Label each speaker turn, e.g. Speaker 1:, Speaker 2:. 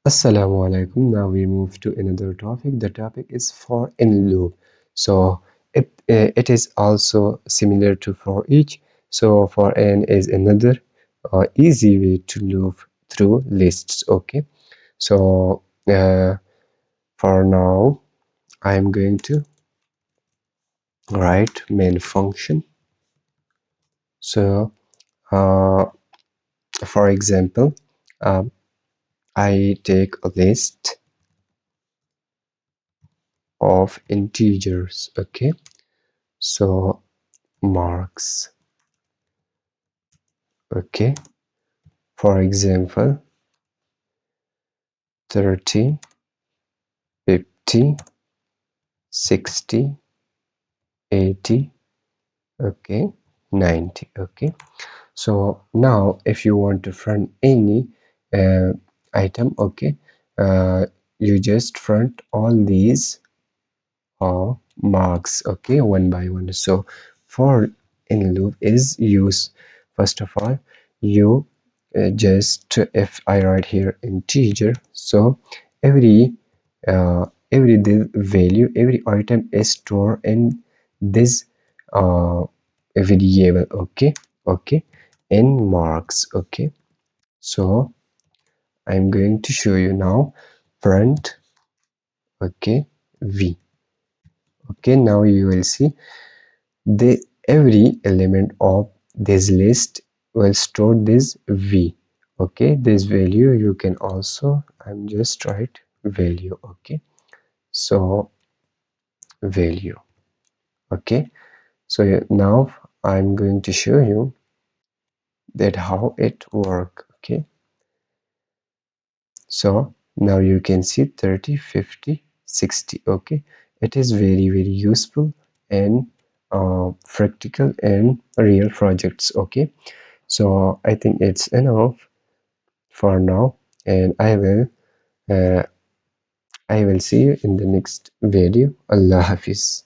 Speaker 1: Assalamu alaikum. Now we move to another topic. The topic is for in loop. So it is also similar to for each. So for n is another easy way to loop through lists. Okay. So for now, I am going to write main function. So for example, um, I take a list of integers. Okay. So marks. Okay, for example 30, 50, 60, 80, okay, 90. Okay, so now if you want to front any uh, item, okay, you just front all these marks, okay, one by one. So for in loop is use, first of all, you just, if I write here integer, so every every value, every item is stored in this variable. Okay, okay, in marks. Okay, so I'm going to show you now print, okay, v. Okay, now you will see the every element of this list will store this v. Okay, this value you can also, I'm just write value. Okay, so value. Okay, so now I'm going to show you that how it work. Okay, so now you can see 30, 50, 60. Okay, it is very useful and practical and real projects. Okay, so I think it's enough for now, and uh, I will see you in the next video. Allah Hafiz.